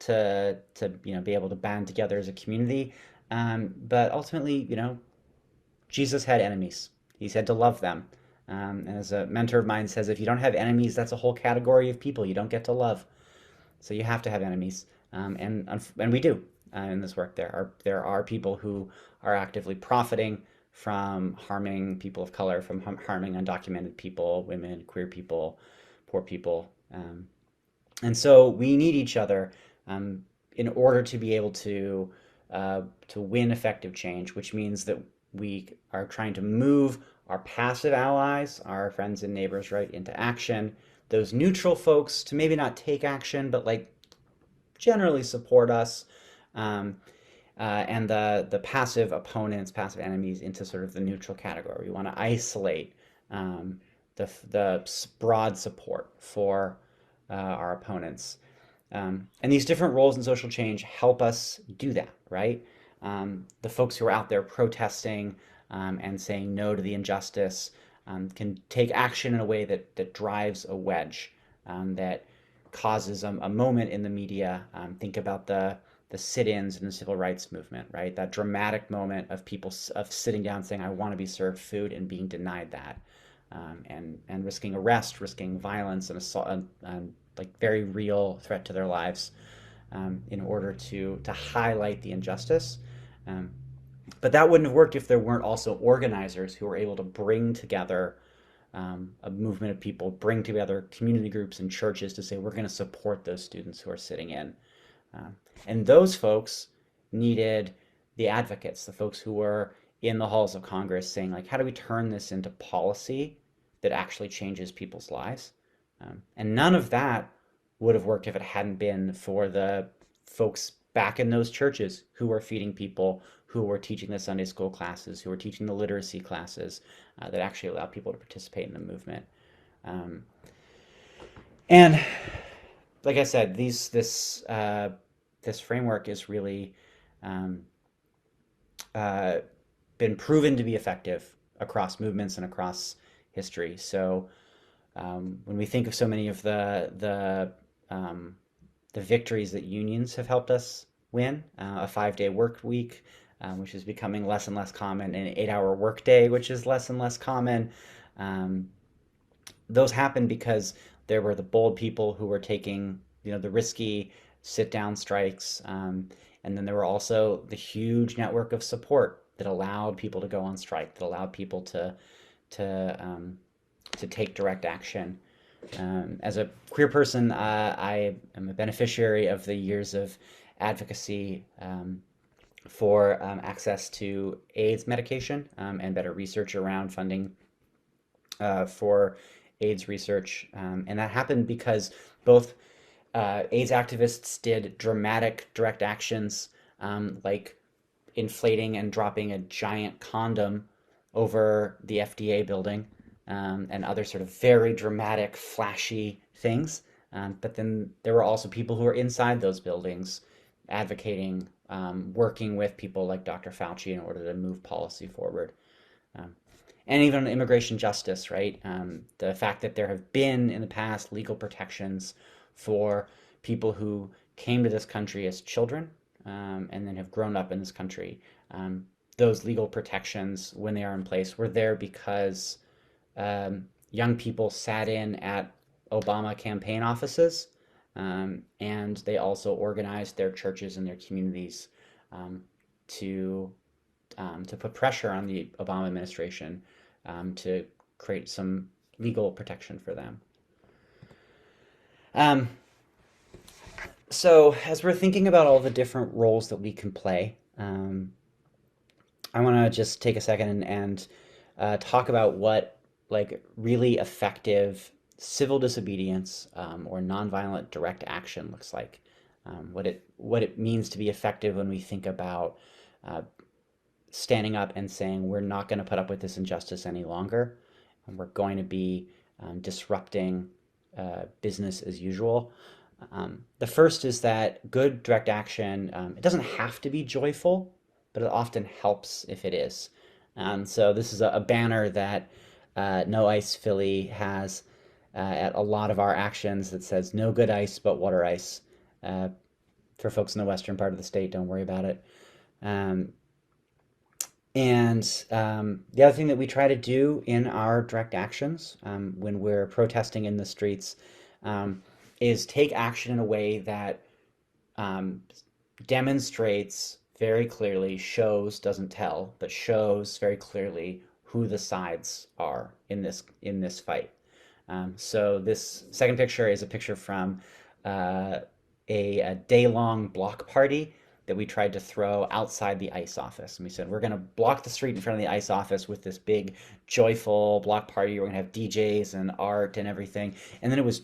to be able to band together as a community, but ultimately, Jesus had enemies. He said to love them. And as a mentor of mine says, if you don't have enemies, that's a whole category of people you don't get to love. So you have to have enemies, and we do in this work. There are people who are actively profiting from harming people of color, from harming undocumented people, women, queer people, poor people, and so we need each other in order to be able to win effective change, which means that we are trying to move our passive allies, our friends and neighbors, right, into action. Those neutral folks to maybe not take action, but like generally support us, and the passive opponents, passive enemies into sort of the neutral category. We want to isolate the broad support for our opponents. And these different roles in social change help us do that, right? The folks who are out there protesting and saying no to the injustice can take action in a way that drives a wedge, that causes a moment in the media. Think about the sit-ins in the civil rights movement, right? That dramatic moment of people sitting down saying, I want to be served food, and being denied that, and risking arrest, risking violence and assault, and like very real threat to their lives, in order to highlight the injustice. But that wouldn't have worked if there weren't also organizers who were able to bring together a movement of people, bring together community groups and churches to say, we're going to support those students who are sitting in. And those folks needed the advocates, the folks who were in the halls of Congress saying, like, how do we turn this into policy that actually changes people's lives? And none of that would have worked if it hadn't been for the folks back in those churches who were feeding people, who were teaching the Sunday school classes, who were teaching the literacy classes that actually allowed people to participate in the movement. And like I said, this framework is really been proven to be effective across movements and across history. So when we think of so many of the victories that unions have helped us win, a 5-day work week, which is becoming less and less common, an 8-hour workday, which is less and less common. Those happened because there were the bold people who were taking, the risky sit-down strikes, and then there were also the huge network of support that allowed people to go on strike, that allowed people to take direct action. As a queer person, I am a beneficiary of the years of advocacy for access to AIDS medication, and better research around funding for AIDS research. And that happened because both AIDS activists did dramatic direct actions, like inflating and dropping a giant condom over the FDA building, and other sort of very dramatic, flashy things. But then there were also people who were inside those buildings advocating, working with people like Dr. Fauci in order to move policy forward. And even immigration justice, right? The fact that there have been in the past legal protections for people who came to this country as children, and then have grown up in this country. Those legal protections, when they are in place, were there because young people sat in at Obama campaign offices, and they also organized their churches and their communities to to put pressure on the Obama administration to create some legal protection for them. So as we're thinking about all the different roles that we can play, I want to just take a second and talk about what like really effective civil disobedience or nonviolent direct action looks like. What it means to be effective when we think about standing up and saying we're not going to put up with this injustice any longer, and we're going to be disrupting business as usual. The first is that good direct action, it doesn't have to be joyful, but it often helps if it is. So this is a banner that No Ice Philly has at a lot of our actions that says no good ice but water ice. For folks in the western part of the state, don't worry about it. The other thing that we try to do in our direct actions when we're protesting in the streets is take action in a way that demonstrates very clearly, shows, doesn't tell, but shows very clearly who the sides are in this fight. So this second picture is a picture from a day-long block party that we tried to throw outside the ICE office. And we said, we're going to block the street in front of the ICE office with this big, joyful block party. We're going to have DJs and art and everything. And then it was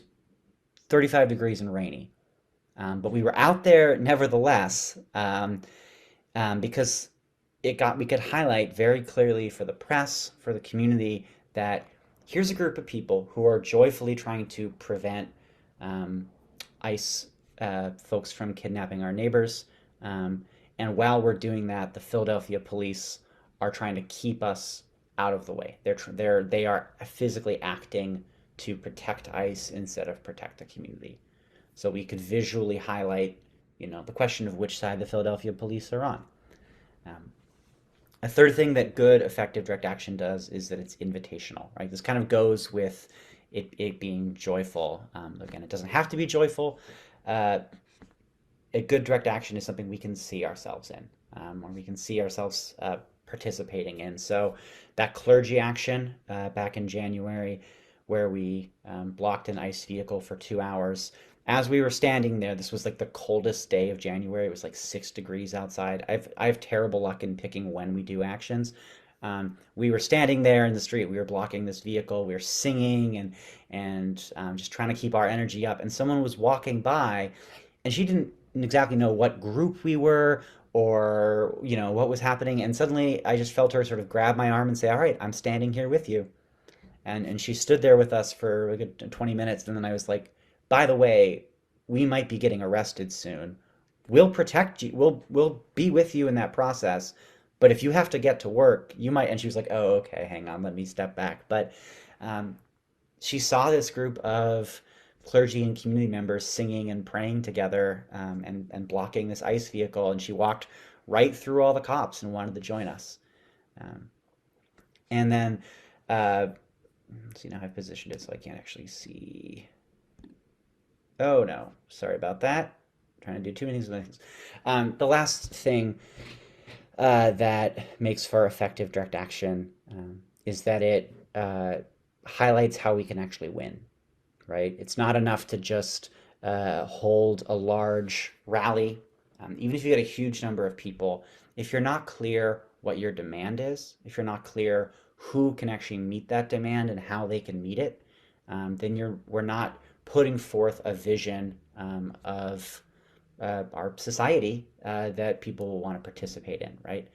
35 degrees and rainy. But we were out there nevertheless because we could highlight very clearly for the press, for the community, that here's a group of people who are joyfully trying to prevent ICE folks from kidnapping our neighbors. And while we're doing that, the Philadelphia police are trying to keep us out of the way. They are physically acting to protect ICE instead of protect the community. So we could visually highlight, the question of which side the Philadelphia police are on. A third thing that good, effective direct action does is that it's invitational, right? This kind of goes with it being joyful. Again, it doesn't have to be joyful. A good direct action is something we can see ourselves in, or we can see ourselves participating in. So that clergy action back in January, where we blocked an ICE vehicle for 2 hours. As we were standing there, this was like the coldest day of January. It was like 6 degrees outside. I have terrible luck in picking when we do actions. We were standing there in the street. We were blocking this vehicle. We were singing and just trying to keep our energy up. And someone was walking by, and she didn't exactly know what group we were or what was happening. And suddenly, I just felt her sort of grab my arm and say, "All right, I'm standing here with you." And she stood there with us for like 20 minutes. And then I was like, "By the way, we might be getting arrested soon. We'll protect you. We'll be with you in that process. But if you have to get to work, you might." And she was like, "Oh, okay, hang on, let me step back." But she saw this group of clergy and community members singing and praying together and blocking this ICE vehicle. And she walked right through all the cops and wanted to join us. And then, let's see, now I've positioned it so I can't actually see. Oh no, sorry about that. I'm trying to do too many things. The last thing that makes for effective direct action is that it highlights how we can actually win, right? It's not enough to just hold a large rally. Even if you get a huge number of people, if you're not clear what your demand is, if you're not clear who can actually meet that demand and how they can meet it, then we're not putting forth a vision of our society that people will want to participate in, right?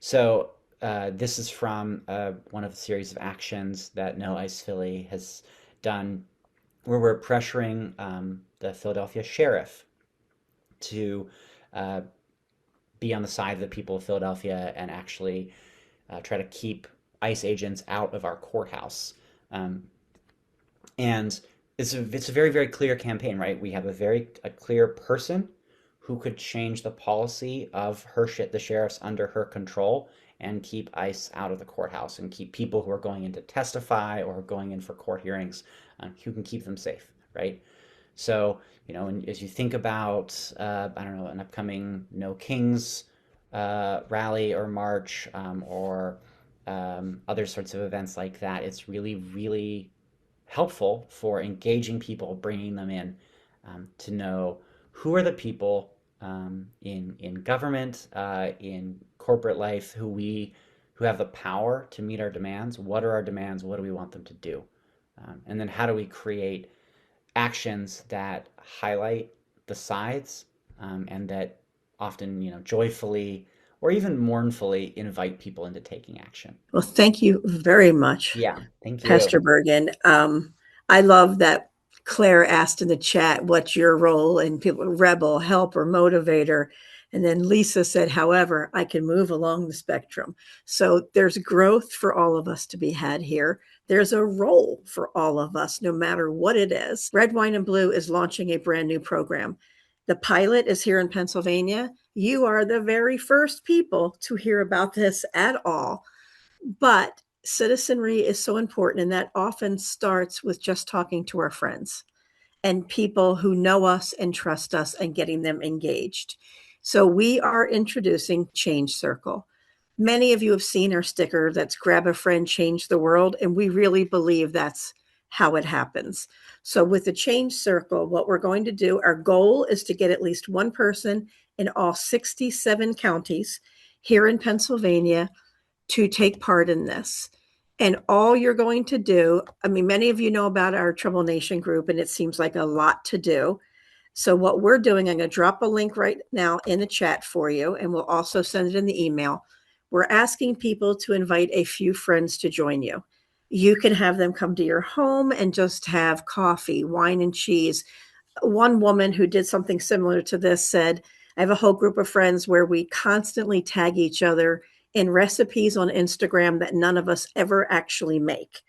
So this is from one of the series of actions that No Ice Philly has done, where we're pressuring the Philadelphia sheriff to be on the side of the people of Philadelphia and actually try to keep ICE agents out of our courthouse. And it's a very, very clear campaign, right? We have a clear person who could change the policy of the sheriff's under her control and keep ICE out of the courthouse and keep people who are going in to testify or going in for court hearings, who can keep them safe, right? So, and as you think about, I don't know, an upcoming No Kings rally or march or other sorts of events like that, it's really, really helpful for engaging people, bringing them in to know who are the people in government, in corporate life, who have the power to meet our demands. What are our demands? What do we want them to do? And then how do we create actions that highlight the sides and that often, joyfully or even mournfully invite people into taking action. Well, thank you very much, Yeah, thank you. Pastor Bergen. I love that Claire asked in the chat, what's your role? And people, rebel, helper, motivator. And then Lisa said, however, I can move along the spectrum. So there's growth for all of us to be had here. There's a role for all of us, no matter what it is. Red, Wine, and Blue is launching a brand new program. The pilot is here in Pennsylvania. You are the very first people to hear about this at all. But citizenry is so important, and that often starts with just talking to our friends and people who know us and trust us and getting them engaged. So we are introducing Change Circle. Many of you have seen our sticker that's grab a friend, change the world, and we really believe that's how it happens. So with the Change Circle, what we're going to do, our goal is to get at least one person in all 67 counties here in Pennsylvania to take part in this. And all you're going to do, I mean, many of you know about our Trouble Nation group, and it seems like a lot to do. So what we're doing, I'm going to drop a link right now in the chat for you, and we'll also send it in the email. We're asking people to invite a few friends to join you. You can have them come to your home and just have coffee, wine, and cheese. One woman who did something similar to this said, I have a whole group of friends where we constantly tag each other in recipes on Instagram that none of us ever actually make.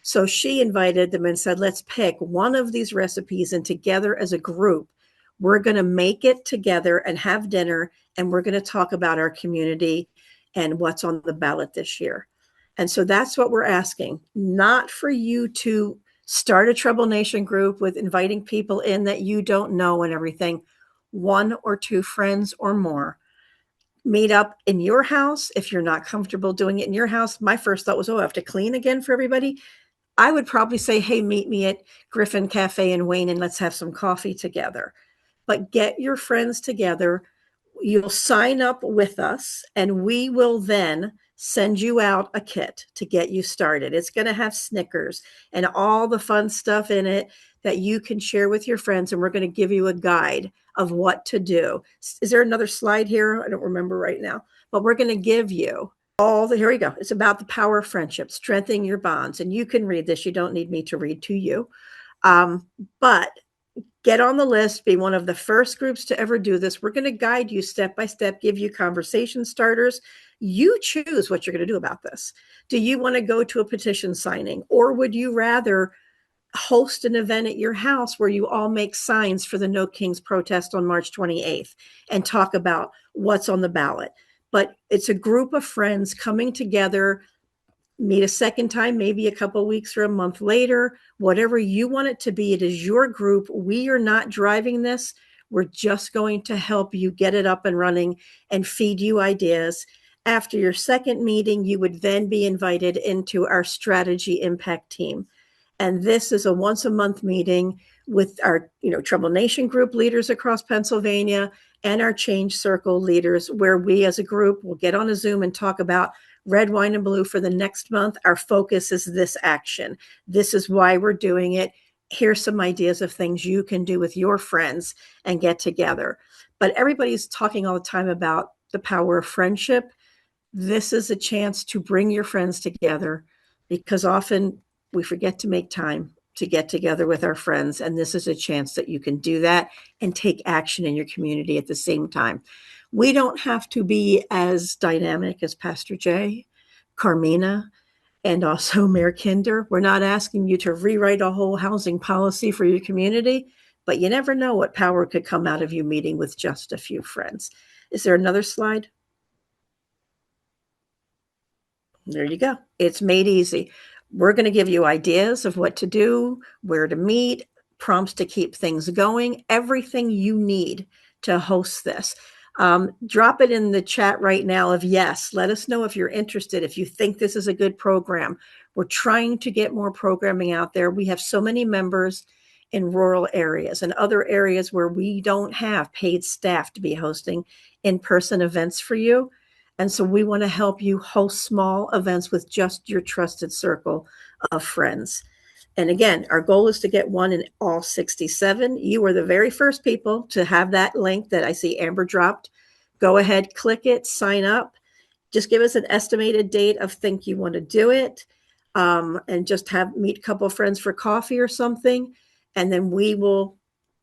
So she invited them and said, let's pick one of these recipes, and together as a group, we're going to make it together and have dinner, and we're going to talk about our community and what's on the ballot this year. And so that's what we're asking, not for you to start a Trouble Nation group with inviting people in that you don't know and everything. One or two friends or more. Meet up in your house. If you're not comfortable doing it in your house, my first thought was, oh, I have to clean again for everybody. I would probably say, hey, meet me at Griffin Cafe in Wayne and let's have some coffee together. But get your friends together. You'll sign up with us, and we will then send you out a kit to get you started. It's going to have Snickers and all the fun stuff in it that you can share with your friends, and we're going to give you a guide of what to do. Is there another slide here? I don't remember right now, but we're going to give you here we go. It's about the power of friendship, strengthening your bonds. And you can read this. You don't need me to read to you. But get on the list, be one of the first groups to ever do this. We're going to guide you step by step, give you conversation starters. You choose what you're going to do about this. Do you want to go to a petition signing, or would you rather host an event at your house where you all make signs for the No Kings protest on March 28th and talk about what's on the ballot? But it's a group of friends coming together, meet a second time, maybe a couple of weeks or a month later, whatever you want it to be. It is your group. We are not driving this. We're just going to help you get it up and running and feed you ideas. After your second meeting, you would then be invited into our strategy impact team. And this is a once a month meeting with our, Trouble Nation group leaders across Pennsylvania and our Change Circle leaders, where we as a group will get on a Zoom and talk about Red, Wine, and Blue for the next month. Our focus is this action. This is why we're doing it. Here's some ideas of things you can do with your friends and get together. But everybody's talking all the time about the power of friendship. This is a chance to bring your friends together, because often we forget to make time to get together with our friends. And this is a chance that you can do that and take action in your community at the same time. We don't have to be as dynamic as Pastor Jay, Carmina, and also Mayor Kinder. We're not asking you to rewrite a whole housing policy for your community, but you never know what power could come out of you meeting with just a few friends. Is there another slide? There you go. It's made easy. We're going to give you ideas of what to do, where to meet, prompts to keep things going, everything you need to host this. Drop it in the chat right now of yes. Let us know if you're interested, if you think this is a good program. We're trying to get more programming out there. We have so many members in rural areas and other areas where we don't have paid staff to be hosting in-person events for you. And so we want to help you host small events with just your trusted circle of friends. And again, our goal is to get one in all 67. You are the very first people to have that link that I see Amber dropped. Go ahead, click it, sign up. Just give us an estimated date of think you want to do it, and just meet a couple of friends for coffee or something. And then we will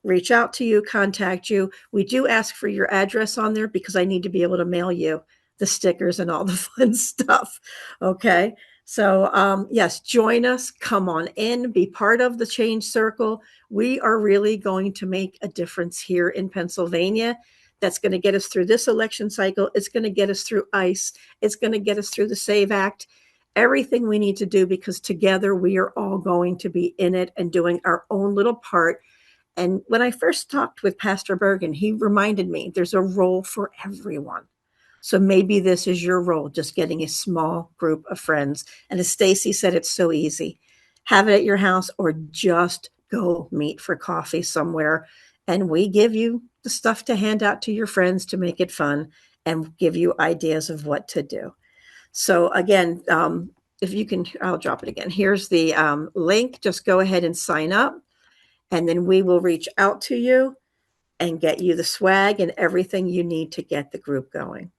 reach out to you, contact you. We do ask for your address on there because I need to be able to mail you the stickers and all the fun stuff. Okay. So yes, join us, come on in, be part of the change circle. We are really going to make a difference here in Pennsylvania. That's going to get us through this election cycle. It's going to get us through ICE. It's going to get us through the SAVE Act. Everything we need to do, because together we are all going to be in it and doing our own little part. And when I first talked with Pastor Bergen, he reminded me there's a role for everyone. So maybe this is your role, just getting a small group of friends. And as Stacy said, it's so easy. Have it at your house or just go meet for coffee somewhere. And we give you the stuff to hand out to your friends to make it fun and give you ideas of what to do. So again, if you can, I'll drop it again. Here's the link. Just go ahead and sign up. And then we will reach out to you and get you the swag and everything you need to get the group going.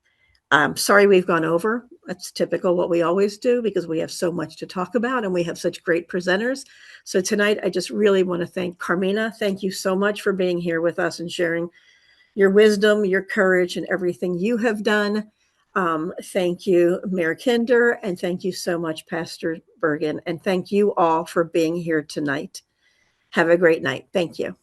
I'm sorry we've gone over. That's typical what we always do because we have so much to talk about and we have such great presenters. So tonight, I just really want to thank Carmina. Thank you so much for being here with us and sharing your wisdom, your courage, and everything you have done. Thank you, Mayor Kinder, and thank you so much, Pastor Bergen. And thank you all for being here tonight. Have a great night. Thank you.